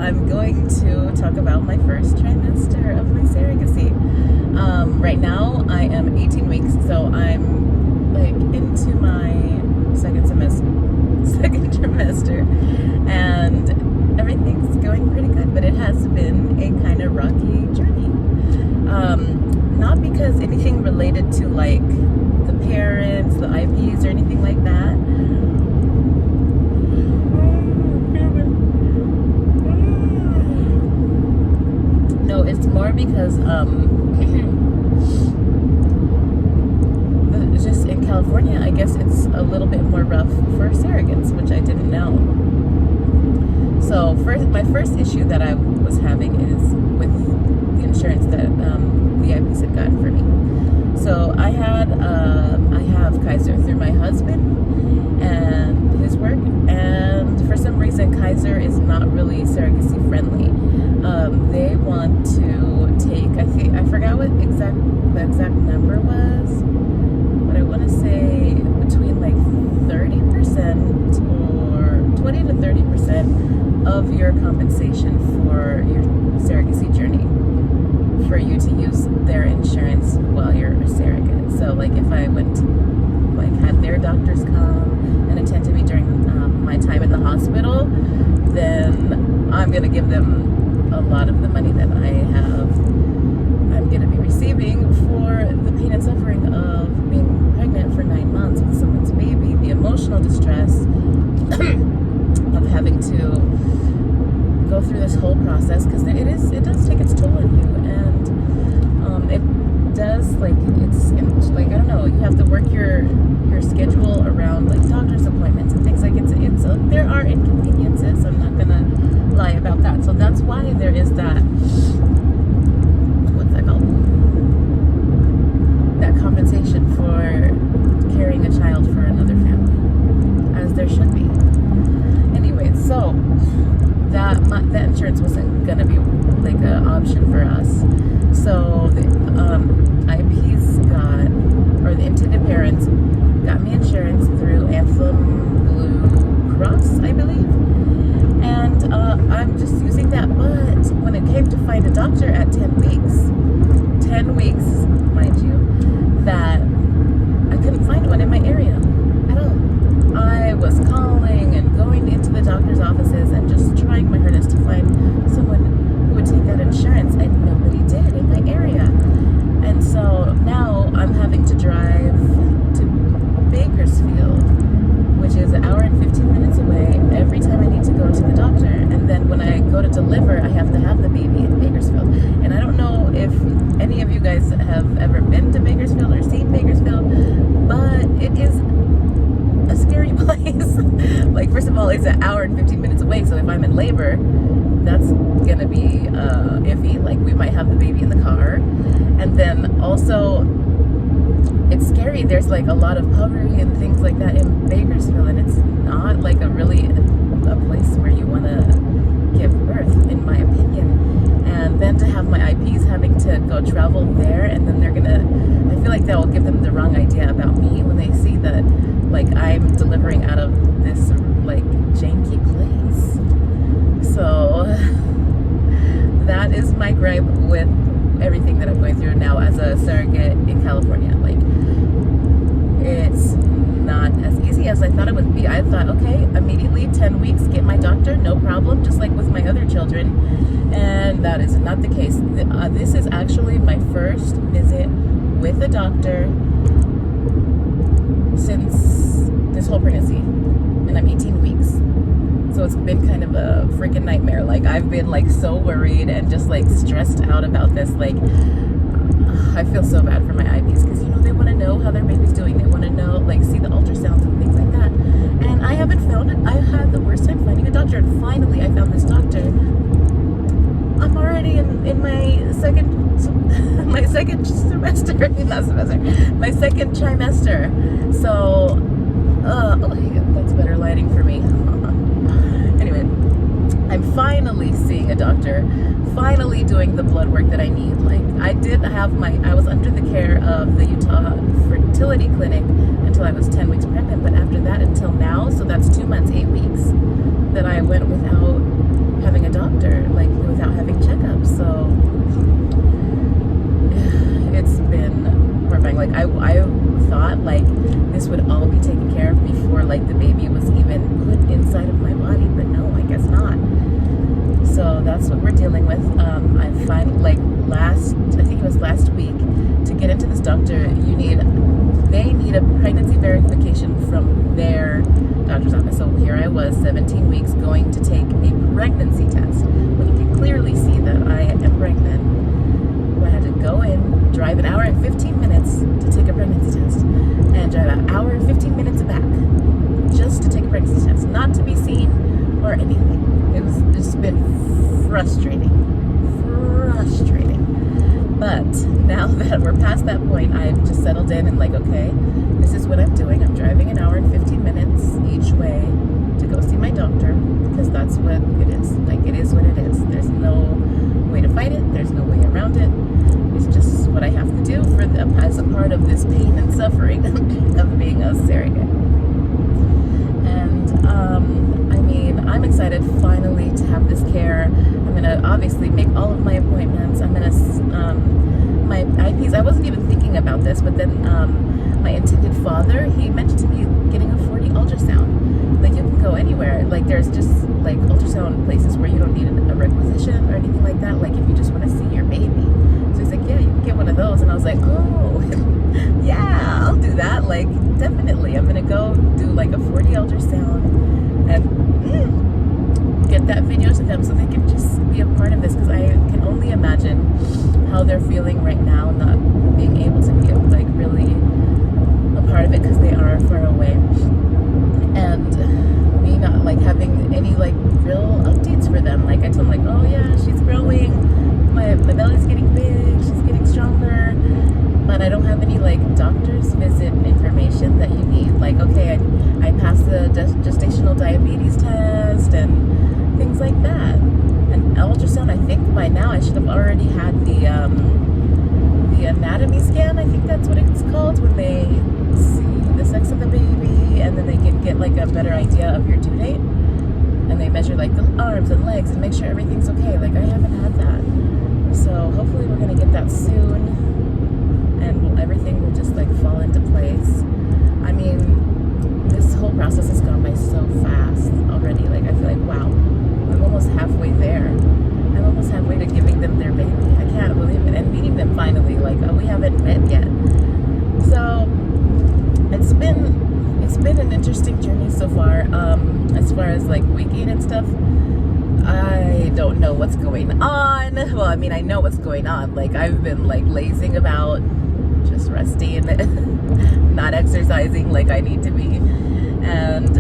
I'm going to talk about my first trimester of my surrogacy. Right now, I am 18 weeks, so I'm like into my second trimester, and everything's going pretty good, but it has been a kind of rocky journey. Not because anything related to like the parents, the IPs, or anything like that. No, it's more because just in California, I guess it's a little bit more rough for surrogates, which I didn't know. So my first issue that I was having is with the insurance that the IPs had gotten for me. So I have Kaiser through my husband and his work, and for some reason Kaiser is not really surrogacy friendly. They want to take, I forgot what the exact number was, but I want to say between like 30% or 20 to 30% of your compensation for your surrogacy journey for you to use their insurance while you're a surrogate. So like if I went to, like had their doctors come and attend to me during my time in the hospital, then I'm going to give them a lot of the money that I'm going to be receiving for the pain and suffering of being pregnant for 9 months with someone's baby, the emotional distress of having to go through this whole process, because it does take its toll on you, and it does, like, it's like, I don't know, you have to work your schedule around like doctor's appointments and things like there are inconveniences. I'm not gonna lie about that. So that's why there is that, what's that called? That compensation for carrying a child for another family, as there should be. Anyway, so that insurance wasn't gonna be like an option for us. So the IPs or the intended parents got me insurance through Anthem Blue Cross, I believe, and I'm just using that. But when it came to find a doctor at 10 weeks, mind you, that I couldn't find one in my area at all. I was calling and going into the doctor's offices and just trying my hardest to find someone who would take that insurance, and nobody did in my area. And so now I'm having to drive to Bakersfield, which is an hour and 15 minutes away, every time I need to go to the doctor. And then when I go to deliver, I have to have the baby in Bakersfield. And I don't know if any of you guys have ever been to Bakersfield or seen Bakersfield, but it is a scary place. Like, first of all, it's an hour and 15 minutes away, so if I'm in labor, that's gonna be iffy. Like, we might have the baby in the car. And then also, it's scary. There's like a lot of poverty and things like that in Bakersfield, and it's not like a place where you want to give birth, in my opinion. And then to have my IPs having to go travel there, and then I feel like that will give them the wrong idea about me when they see that like I'm delivering out of this like janky place. So that is my gripe with everything that I'm going through now as a surrogate in California. Like, it's not as easy as I thought it would be. I thought, okay, immediately 10 weeks, get my doctor, no problem, just like with my other children. And that is not the case. This is actually my first visit with a doctor since this whole pregnancy, and I'm 18 weeks. So it's been kind of a freaking nightmare. Like, I've been like so worried and just like stressed out about this. Like, I feel so bad for my IPs, because, you know, they want to know how their baby's doing. They want to know, like, see the ultrasounds and things like that. And I haven't found it. I had the worst time finding a doctor, and finally I found this doctor. I'm already in my second trimester. So, that's better lighting for me. Anyway, I'm finally seeing a doctor, finally doing the blood work that I need. Like, I was under the care of the Utah Fertility Clinic until I was 10 weeks pregnant, but after that until now, so that's 2 months, 8 weeks, that I went without having a doctor. doctor, like without having checkups. So it's been horrifying. Like I thought like this would all be taken care of before like the baby was even put inside of my body, but no, I guess not. So that's what we're dealing with. I find like I think it was last week, to get into this doctor, they need a pregnancy verification from their doctor's office. So here I was, 17 weeks, going to take a pregnancy test. When you can clearly see that I am pregnant, I had to go in, drive an hour and 15 minutes to take a pregnancy test, and drive an hour and 15 minutes back just to take a pregnancy test, not to be seen or anything. It's been frustrating. But now that we're past that point, I've just settled in and like, okay, this is what I'm doing. I'm driving an hour and 15 minutes each way to go see my doctor, because that's what it is. Like, it is what it is. There's no way to fight it. There's no way around it. It's just what I have to do as a part of this pain and suffering of being a surrogate. And I'm excited finally to have this care. I'm gonna obviously make all of my appointments. I'm gonna my IPs. I wasn't even thinking about this, but then my intended father, he mentioned to me getting a 4D ultrasound. Like, you can go anywhere. Like, there's just like ultrasound places where you don't need a requisition or anything like that. Like, if you just want to see your baby. So he's like, yeah, you can get one of those. And I was like, oh, yeah, I'll do that. Like, definitely. I'm gonna go do like a 4D ultrasound and get that video to them so they can just be a part of this, because I can only imagine how they're feeling right now, not being able to be like really a part of it because they are far away, and me not like having any like real updates for them. Like, I told them like, oh yeah, she's growing, my belly's getting big, she's getting stronger, but I don't have any like doctor's visit information that you need. Like, okay, I passed the gestational diabetes test and things like that. And ultrasound, I think by now I should have already had the anatomy scan. I think that's what it's called, when they see the sex of the baby and then they can get like a better idea of your due date. And they measure like the arms and legs and make sure everything's okay. Like, I haven't had that. So hopefully we're gonna get that soon, and everything will just like fall into place. I mean, this whole process has gone by so fast already. Like, I feel like, wow, I'm almost halfway there. I'm almost halfway to giving them their baby. I can't believe it. And meeting them finally. Like, we haven't met yet. So it's been an interesting journey so far. As far as like weight gain and stuff, I don't know what's going on. Well, I mean, I know what's going on. Like, I've been like lazing about, just resting, not exercising like I need to be. And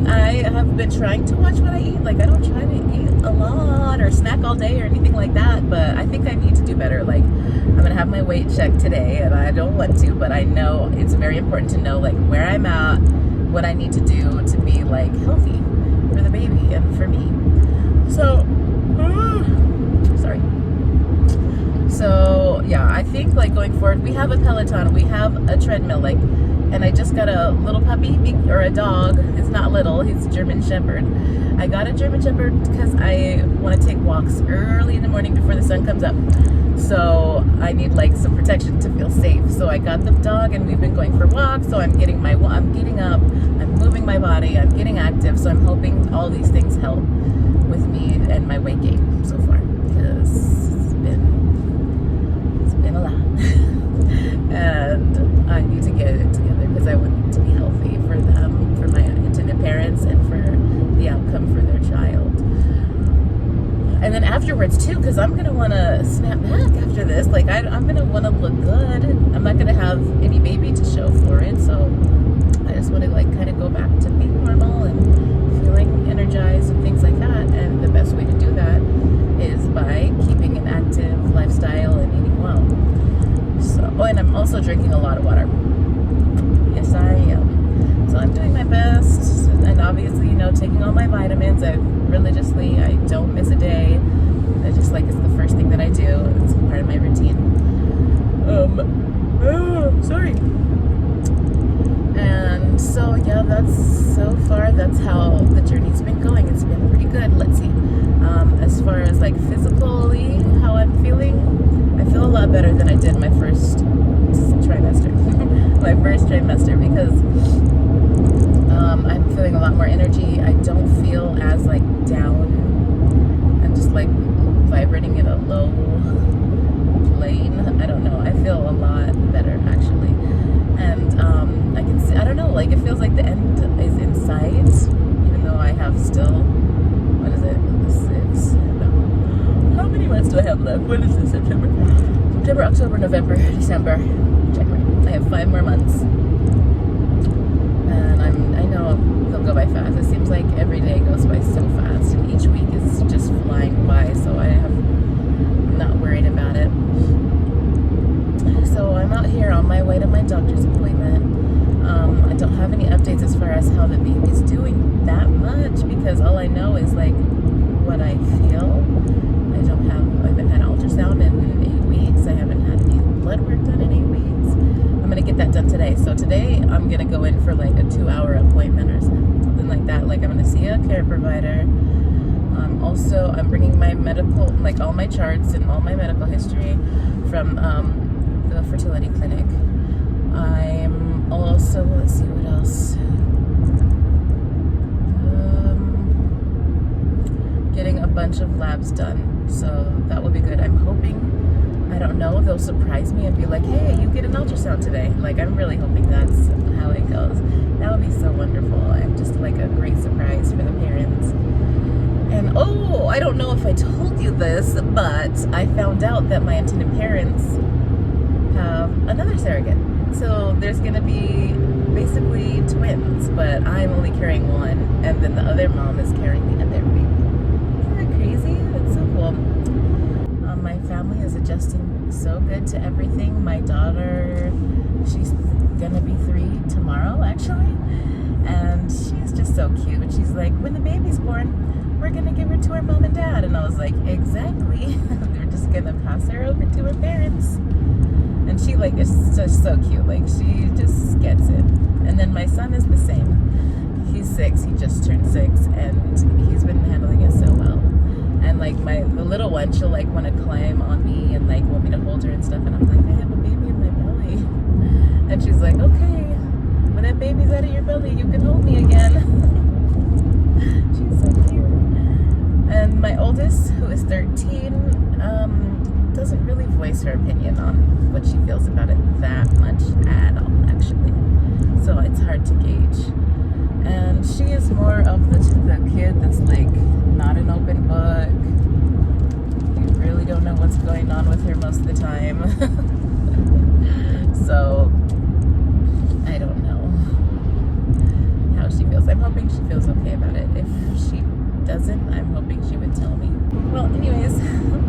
I have been trying to watch what I eat. Like, I don't try to eat a lot or snack all day or anything like that, but I think I need to do better. Like, I'm gonna have my weight checked today, and I don't want to, but I know it's very important to know like where I'm at, what I need to do to be like healthy for the baby and for me. So sorry. So yeah, I think like going forward, we have a Peloton, we have a treadmill, like, and I just got a little puppy, or a dog. It's not little, he's a German Shepherd. I got a German Shepherd because I want to take walks early in the morning before the sun comes up. So I need like some protection to feel safe. So I got the dog, and we've been going for walks. So I'm getting up, I'm moving my body, I'm getting active. So I'm hoping all these things help with me and my weight gain so far, because it's been a lot. And I need to get it together because I want it to be healthy for them, for my intended parents, and for the outcome for their child. And then afterwards too, because I'm going to want to snap back after this. Like, I'm going to want to look good. I'm not going to have any baby to show for it. So I just want to like kind of go back to being normal and feeling energized and things like that. And the best way to do that is by keeping an active lifestyle and eating well. So, oh, and I'm also drinking a lot of water. Yes, I am. So I'm doing my best, and obviously, you know, taking all my vitamins. I don't miss a day. I just like, it's the first thing that I do. It's part of my routine. Sorry. And so yeah, that's how the journey's been going. It's been pretty good. Let's see. As far as like physically, how I'm feeling, I feel a lot better than I did my first trimester. My first trimester, because I'm feeling a lot more energy. I don't feel as like down and just like vibrating in a low plane. I don't know. I feel a lot better actually. And I can see, I don't know, like it feels like the end is in sight, even though I have still, what is it, 6, no. How many months do I have left? What is this, September, October, November, December, January. I have 5 more months. And I know they'll go by fast. It seems like every day goes by so fast, and each week is just flying by, so I'm not worried about it. So I'm out here on my way to my doctor's appointment. I don't have any updates as far as how the baby's doing that much, because all I know is like what I feel. I haven't had ultrasound in 8 weeks. I haven't had any blood work done in 8 weeks. I'm gonna get that done today. So today I'm gonna go in for like a 2-hour appointment or something like that. Like I'm gonna see a care provider. Also, I'm bringing my medical, like all my charts and all my medical history from the fertility clinic. I'm also, let's see what else. Getting a bunch of labs done, so that will be good. I'm hoping, I don't know, they'll surprise me and be like, hey, you get an ultrasound today. Like, I'm really hoping that's how it goes. That would be so wonderful. I'm just like a great surprise for the parents. And oh, I don't know if I told you this, but I found out that my intended parents have another surrogate. So there's gonna be basically twins, but I'm only carrying one, and then the other mom is carrying the other baby. Isn't that crazy? That's so cool. My family is adjusting so good to everything. My daughter, she's gonna be 3 tomorrow actually, and she's just so cute. She's like, when the baby's born, we're gonna give her to her mom and dad. And I was like, exactly. They're just gonna pass her over to her parents. And she like is just so cute. Like she just gets it. And then my son is the same. He's 6. He just turned 6, and he's been handling it so well. And like the little one, she'll like want to climb on me and like want me to hold her and stuff. And I'm like, I have a baby in my belly. And she's like, okay, when that baby's out of your belly, you can hold me again. She's so cute. And my oldest, who is 13, doesn't really voice her opinion on what she feels about it that much at all, actually. So it's hard to gauge. And she is more of the kid that's like not an open book. You really don't know what's going on with her most of the time. So I don't know how she feels. I'm hoping she feels okay about it. If she doesn't, I'm hoping she would tell me. Well, anyways,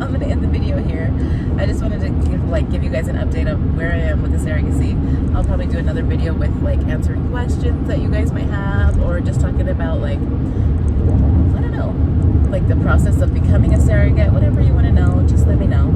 I'm gonna end the video here. I just wanted to give you guys an update of where I am with the surrogacy. I'll probably do another video with like answering questions that you guys might have, or just talking about like, I don't know, like the process of becoming a surrogate. Whatever you want to know, just let me know.